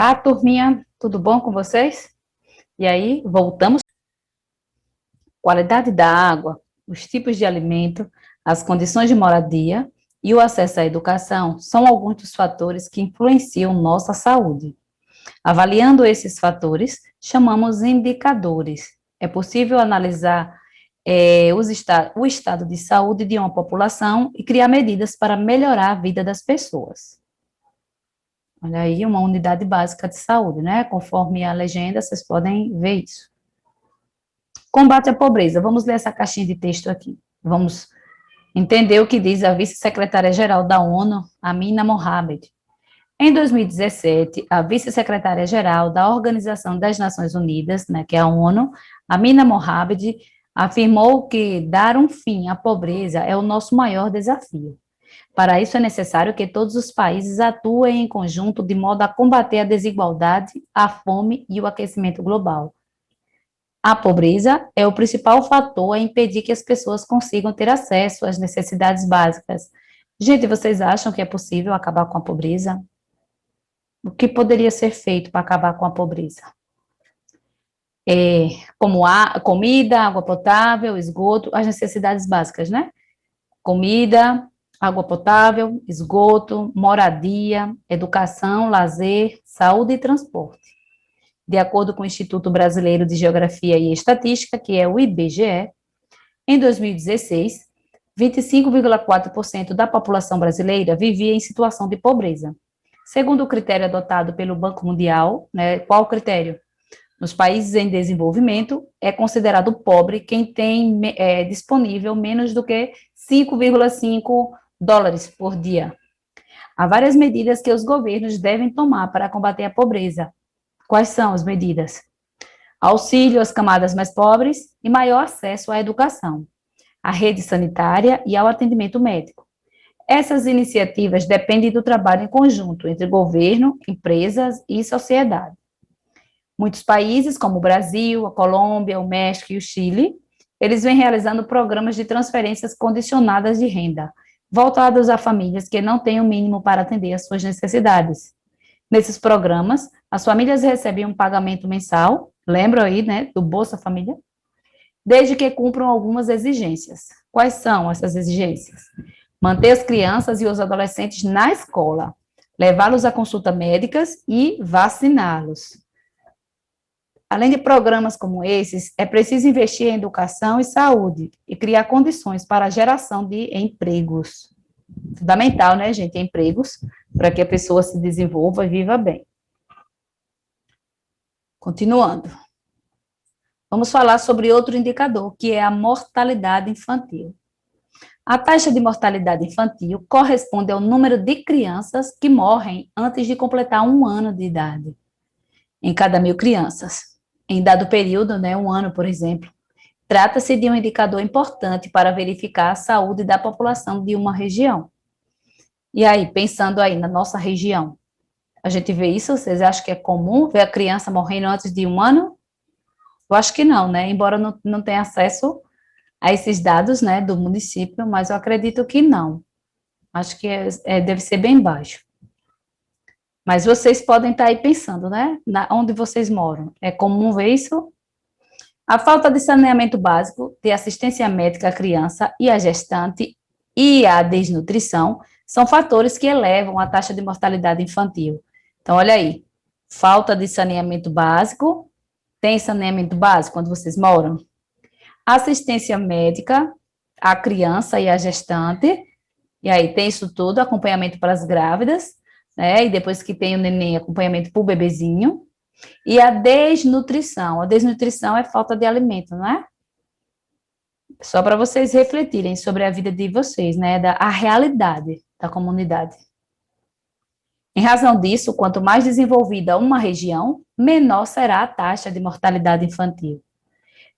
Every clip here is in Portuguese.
Olá, turminha, tudo bom com vocês? E aí, voltamos. Qualidade da água, os tipos de alimento, as condições de moradia e o acesso à educação são alguns dos fatores que influenciam nossa saúde. Avaliando esses fatores, chamamos indicadores. É possível analisar o estado de saúde de uma população e criar medidas para melhorar a vida das pessoas. Olha aí, uma unidade básica de saúde, né? Conforme a legenda, vocês podem ver isso. Combate à pobreza. Vamos ler essa caixinha de texto aqui. Vamos entender o que diz a vice-secretária-geral da ONU, Amina Mohamed. Em 2017, a vice-secretária-geral da Organização das Nações Unidas, né, que é a ONU, Amina Mohamed, afirmou que dar um fim à pobreza é o nosso maior desafio. Para isso, é necessário que todos os países atuem em conjunto de modo a combater a desigualdade, a fome e o aquecimento global. A pobreza é o principal fator a impedir que as pessoas consigam ter acesso às necessidades básicas. Gente, vocês acham que é possível acabar com a pobreza? O que poderia ser feito para acabar com a pobreza? Como comida, água potável, esgoto, as necessidades básicas, né? Comida, água potável, esgoto, moradia, educação, lazer, saúde e transporte. De acordo com o Instituto Brasileiro de Geografia e Estatística, que é o IBGE, em 2016, 25,4% da população brasileira vivia em situação de pobreza. Segundo o critério adotado pelo Banco Mundial, né, qual o critério? Nos países em desenvolvimento, é considerado pobre quem tem disponível menos do que 5,5 dólares por dia. Há várias medidas que os governos devem tomar para combater a pobreza. Quais são as medidas? Auxílio às camadas mais pobres e maior acesso à educação, à rede sanitária e ao atendimento médico. Essas iniciativas dependem do trabalho em conjunto entre governo, empresas e sociedade. Muitos países, como o Brasil, a Colômbia, o México e o Chile, eles vêm realizando programas de transferências condicionadas de renda, voltados a famílias que não têm o mínimo para atender às suas necessidades. Nesses programas, as famílias recebem um pagamento mensal, lembram aí, né, do Bolsa Família? Desde que cumpram algumas exigências. Quais são essas exigências? Manter as crianças e os adolescentes na escola, levá-los a consultas médicas e vaciná-los. Além de programas como esses, é preciso investir em educação e saúde e criar condições para a geração de empregos. Fundamental, né, gente? Empregos para que a pessoa se desenvolva e viva bem. Continuando. Vamos falar sobre outro indicador, que é a mortalidade infantil. A taxa de mortalidade infantil corresponde ao número de crianças que morrem antes de completar 1 ano de idade, em cada 1.000 crianças. Em dado período, né, 1 ano, por exemplo, trata-se de um indicador importante para verificar a saúde da população de uma região. E aí, pensando aí na nossa região, a gente vê isso? Vocês acham que é comum ver a criança morrendo antes de 1 ano? Eu acho que não, né? Embora não tenha acesso a esses dados, né, do município, mas eu acredito que não. Acho que deve ser bem baixo. Mas vocês podem estar aí pensando, né? Onde vocês moram. É comum ver isso? A falta de saneamento básico, de assistência médica à criança e à gestante e a desnutrição são fatores que elevam a taxa de mortalidade infantil. Então, olha aí, falta de saneamento básico, tem saneamento básico onde vocês moram? Assistência médica à criança e à gestante, e aí tem isso tudo, acompanhamento para as grávidas, né, e depois que tem o neném, acompanhamento para o bebezinho, e a desnutrição é falta de alimento, não é? Só para vocês refletirem sobre a vida de vocês, né, a realidade da comunidade. Em razão disso, quanto mais desenvolvida uma região, menor será a taxa de mortalidade infantil.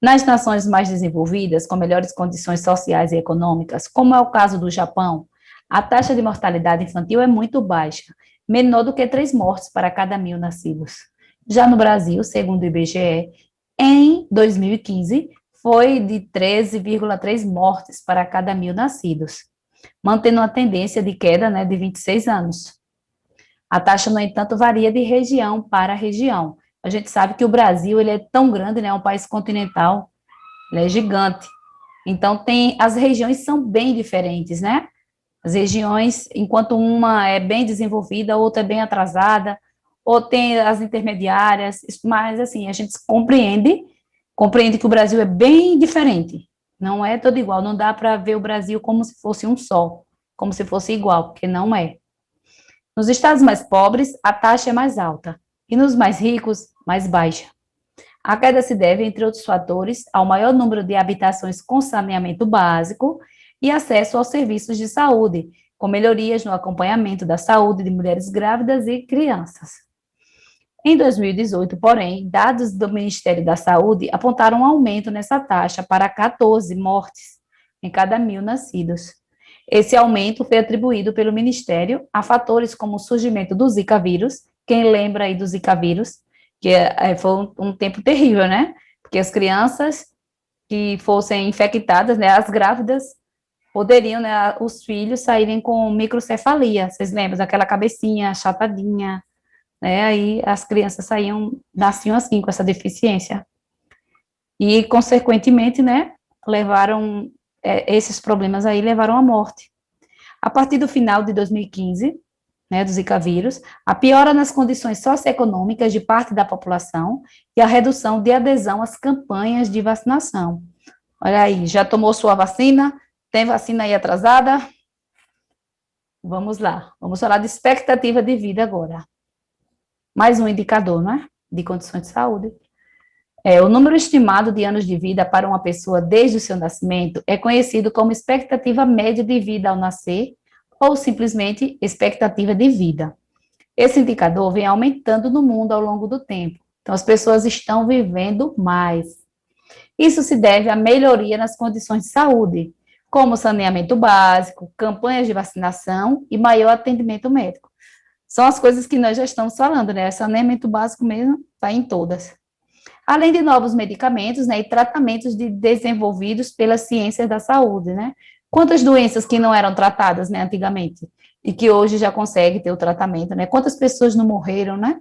Nas nações mais desenvolvidas, com melhores condições sociais e econômicas, como é o caso do Japão, a taxa de mortalidade infantil é muito baixa, menor do que 3 mortes para cada 1.000 nascidos. Já no Brasil, segundo o IBGE, em 2015, foi de 13,3 mortes para cada 1.000 nascidos, mantendo uma tendência de queda, né, de 26 anos. A taxa, no entanto, varia de região para região. A gente sabe que o Brasil, ele é tão grande, né, é um país continental, ele é gigante. Então, as regiões são bem diferentes, né? As regiões, enquanto uma é bem desenvolvida, a outra é bem atrasada, ou tem as intermediárias, mas, assim, a gente compreende que o Brasil é bem diferente, não é todo igual, não dá para ver o Brasil como se fosse um só, como se fosse igual, porque não é. Nos estados mais pobres, a taxa é mais alta, e nos mais ricos, mais baixa. A queda se deve, entre outros fatores, ao maior número de habitações com saneamento básico e acesso aos serviços de saúde, com melhorias no acompanhamento da saúde de mulheres grávidas e crianças. Em 2018, porém, dados do Ministério da Saúde apontaram um aumento nessa taxa para 14 mortes em cada 1.000 nascidos. Esse aumento foi atribuído pelo Ministério a fatores como o surgimento do Zika vírus. Quem lembra aí do Zika vírus? Que foi um tempo terrível, né? Porque as crianças que fossem infectadas, né, as grávidas, poderiam, né, os filhos saírem com microcefalia. Vocês lembram daquela cabecinha achatadinha, né? Aí as crianças nasciam assim, com essa deficiência. E, consequentemente, né, esses problemas aí levaram à morte. A partir do final de 2015, né, do Zika vírus, a piora nas condições socioeconômicas de parte da população e a redução de adesão às campanhas de vacinação. Olha aí, já tomou sua vacina? Tem vacina aí atrasada? Vamos lá, vamos falar de expectativa de vida agora. Mais um indicador, né, de condições de saúde. O número estimado de anos de vida para uma pessoa desde o seu nascimento é conhecido como expectativa média de vida ao nascer, ou simplesmente expectativa de vida. Esse indicador vem aumentando no mundo ao longo do tempo. Então, as pessoas estão vivendo mais. Isso se deve à melhoria nas condições de saúde, como saneamento básico, campanhas de vacinação e maior atendimento médico. São as coisas que nós já estamos falando, né? Saneamento básico mesmo está em todas. Além de novos medicamentos, né, e tratamentos desenvolvidos pelas ciências da saúde, né? Quantas doenças que não eram tratadas, né, antigamente, e que hoje já consegue ter o tratamento, né? Quantas pessoas não morreram, né?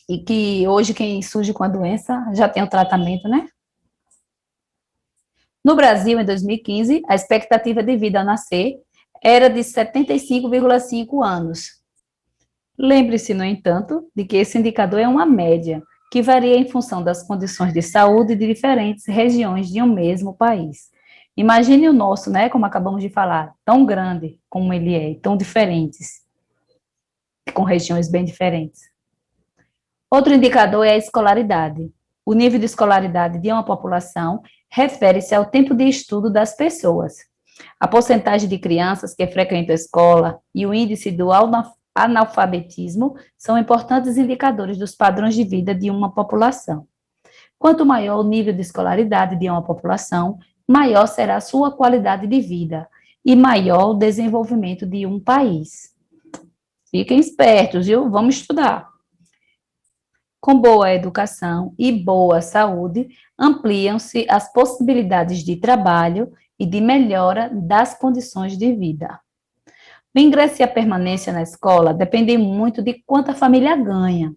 E que hoje quem surge com a doença já tem o tratamento, né? No Brasil, em 2015, a expectativa de vida ao nascer era de 75,5 anos. Lembre-se, no entanto, de que esse indicador é uma média, que varia em função das condições de saúde de diferentes regiões de um mesmo país. Imagine o nosso, né, como acabamos de falar, tão grande como ele é, tão diferentes, com regiões bem diferentes. Outro indicador é a escolaridade. O nível de escolaridade de uma população refere-se ao tempo de estudo das pessoas. A porcentagem de crianças que frequentam a escola e o índice do analfabetismo são importantes indicadores dos padrões de vida de uma população. Quanto maior o nível de escolaridade de uma população, maior será a sua qualidade de vida e maior o desenvolvimento de um país. Fiquem espertos, viu? Vamos estudar. Com boa educação e boa saúde, ampliam-se as possibilidades de trabalho e de melhora das condições de vida. O ingresso e a permanência na escola dependem muito de quanto a família ganha.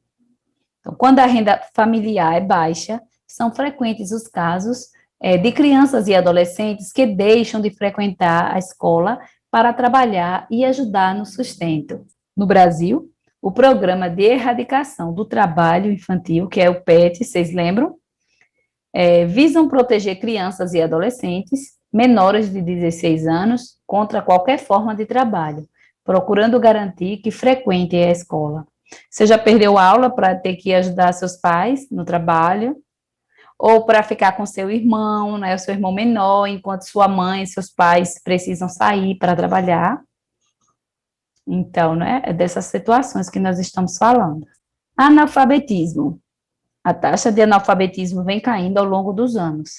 Então, quando a renda familiar é baixa, são frequentes os casos de crianças e adolescentes que deixam de frequentar a escola para trabalhar e ajudar no sustento. No Brasil, o Programa de Erradicação do Trabalho Infantil, que é o PET, vocês lembram? Visam proteger crianças e adolescentes menores de 16 anos contra qualquer forma de trabalho, procurando garantir que frequentem a escola. Você já perdeu aula para ter que ajudar seus pais no trabalho, ou para ficar com seu irmão, né, o seu irmão menor, enquanto sua mãe e seus pais precisam sair para trabalhar. Então, né, é dessas situações que nós estamos falando. Analfabetismo. A taxa de analfabetismo vem caindo ao longo dos anos.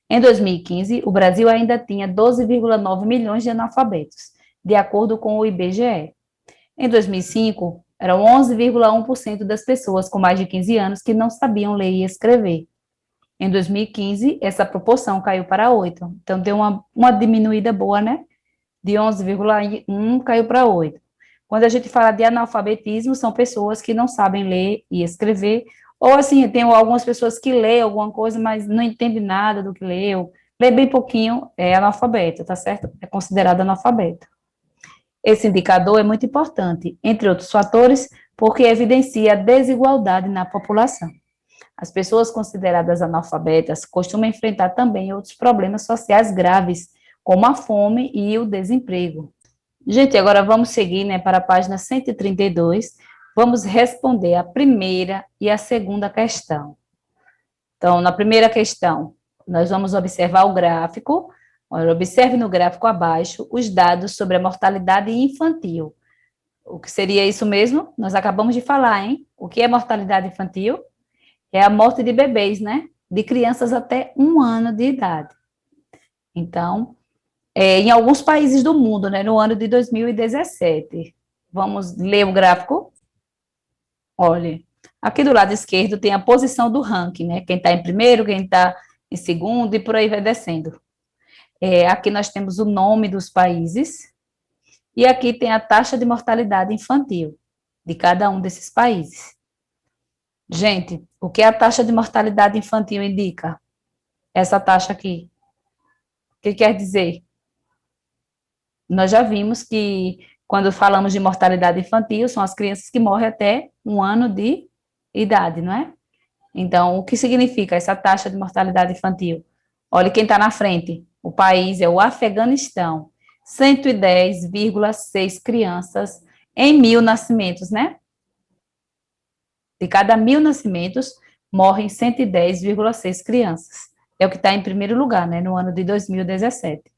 Em 2015, o Brasil ainda tinha 12,9 milhões de analfabetos, de acordo com o IBGE. Em 2005, eram 11,1% das pessoas com mais de 15 anos que não sabiam ler e escrever. Em 2015, essa proporção caiu para 8%. Então, deu uma diminuída boa, né? De 11,1% caiu para 8%. Quando a gente fala de analfabetismo, são pessoas que não sabem ler e escrever, ou assim, tem algumas pessoas que lêem alguma coisa, mas não entendem nada do que leu, lê bem pouquinho, é analfabeto, tá certo? É considerado analfabeto. Esse indicador é muito importante, entre outros fatores, porque evidencia a desigualdade na população. As pessoas consideradas analfabetas costumam enfrentar também outros problemas sociais graves, como a fome e o desemprego. Gente, agora vamos seguir, né, para a página 132. Vamos responder a primeira e a segunda questão. Então, na primeira questão, nós vamos observar o gráfico. Olha, observe no gráfico abaixo os dados sobre a mortalidade infantil. O que seria isso mesmo? Nós acabamos de falar, hein? O que é mortalidade infantil? É a morte de bebês, né? De crianças até 1 ano de idade. Então, em alguns países do mundo, né, no ano de 2017. Vamos ler o gráfico? Olha, aqui do lado esquerdo tem a posição do ranking, né? Quem está em primeiro, quem está em segundo e por aí vai descendo. Aqui nós temos o nome dos países e aqui tem a taxa de mortalidade infantil de cada um desses países. Gente, o que a taxa de mortalidade infantil indica? Essa taxa aqui. O que quer dizer? Nós já vimos que quando falamos de mortalidade infantil, são as crianças que morrem até 1 ano de idade, não é? Então, o que significa essa taxa de mortalidade infantil? Olha quem está na frente. O país é o Afeganistão. 110,6 crianças em 1.000 nascimentos, né? De cada 1.000 nascimentos, morrem 110,6 crianças. É o que está em primeiro lugar, né, no ano de 2017.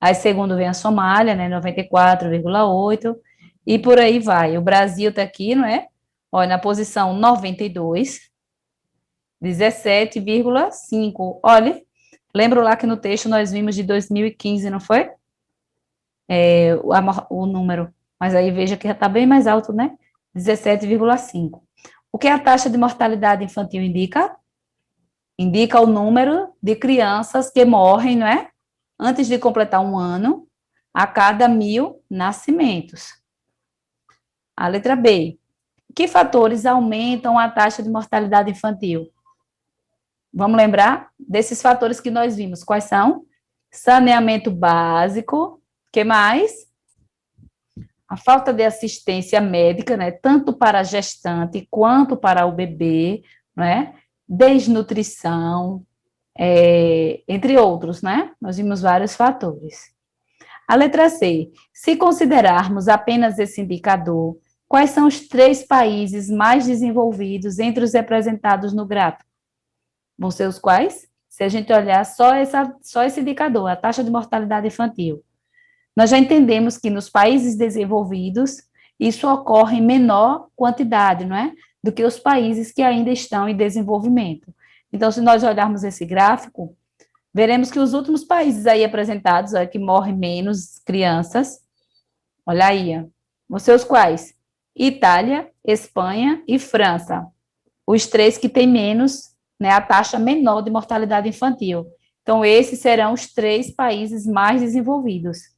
Aí, segundo vem a Somália, né, 94,8, e por aí vai. O Brasil está aqui, não é? Olha, na posição 92, 17,5. Olha, lembro lá que no texto nós vimos de 2015, não foi? O número. Mas aí veja que já está bem mais alto, né? 17,5. O que a taxa de mortalidade infantil indica? Indica o número de crianças que morrem, não é? Antes de completar 1 ano, a cada 1.000 nascimentos. A letra B. Que fatores aumentam a taxa de mortalidade infantil? Vamos lembrar desses fatores que nós vimos. Quais são? Saneamento básico. Que mais? A falta de assistência médica, né? Tanto para a gestante quanto para o bebê, não é? Desnutrição, entre outros, né? Nós vimos vários fatores. A letra C. Se considerarmos apenas esse indicador, quais são os 3 países mais desenvolvidos entre os representados no gráfico? Vão ser os quais? Se a gente olhar só esse indicador, a taxa de mortalidade infantil. Nós já entendemos que nos países desenvolvidos, isso ocorre em menor quantidade, não é? Do que os países que ainda estão em desenvolvimento. Então, se nós olharmos esse gráfico, veremos que os últimos países aí apresentados, que morrem menos crianças, olha aí, vão os quais? Itália, Espanha e França. Os 3 que têm menos, né, a taxa menor de mortalidade infantil. Então, esses serão os 3 países mais desenvolvidos.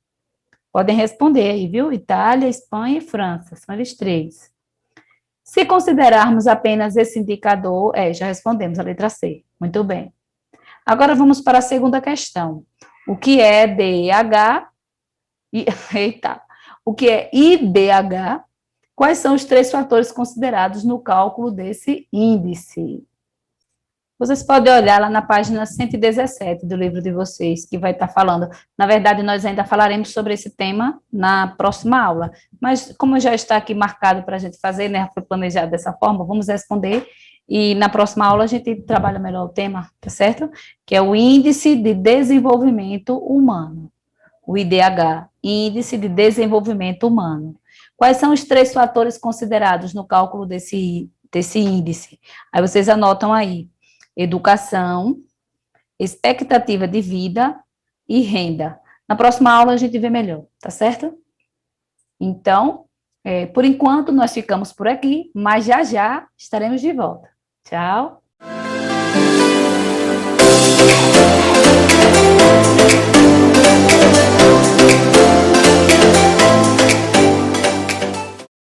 Podem responder aí, viu? Itália, Espanha e França, são eles 3. Se considerarmos apenas esse indicador, já respondemos a letra C. Muito bem. Agora vamos para a segunda questão. O que é DH? Eita. O que é IDH? Quais são os 3 fatores considerados no cálculo desse índice? Vocês podem olhar lá na página 117 do livro de vocês, que vai estar falando. Na verdade, nós ainda falaremos sobre esse tema na próxima aula, mas como já está aqui marcado para a gente fazer, né, foi planejado dessa forma, vamos responder, e na próxima aula a gente trabalha melhor o tema, tá certo? Que é o Índice de Desenvolvimento Humano, o IDH, Índice de Desenvolvimento Humano. Quais são os 3 fatores considerados no cálculo desse índice? Aí vocês anotam aí. Educação, expectativa de vida e renda. Na próxima aula a gente vê melhor, tá certo? Então, por enquanto nós ficamos por aqui, mas já já estaremos de volta. Tchau!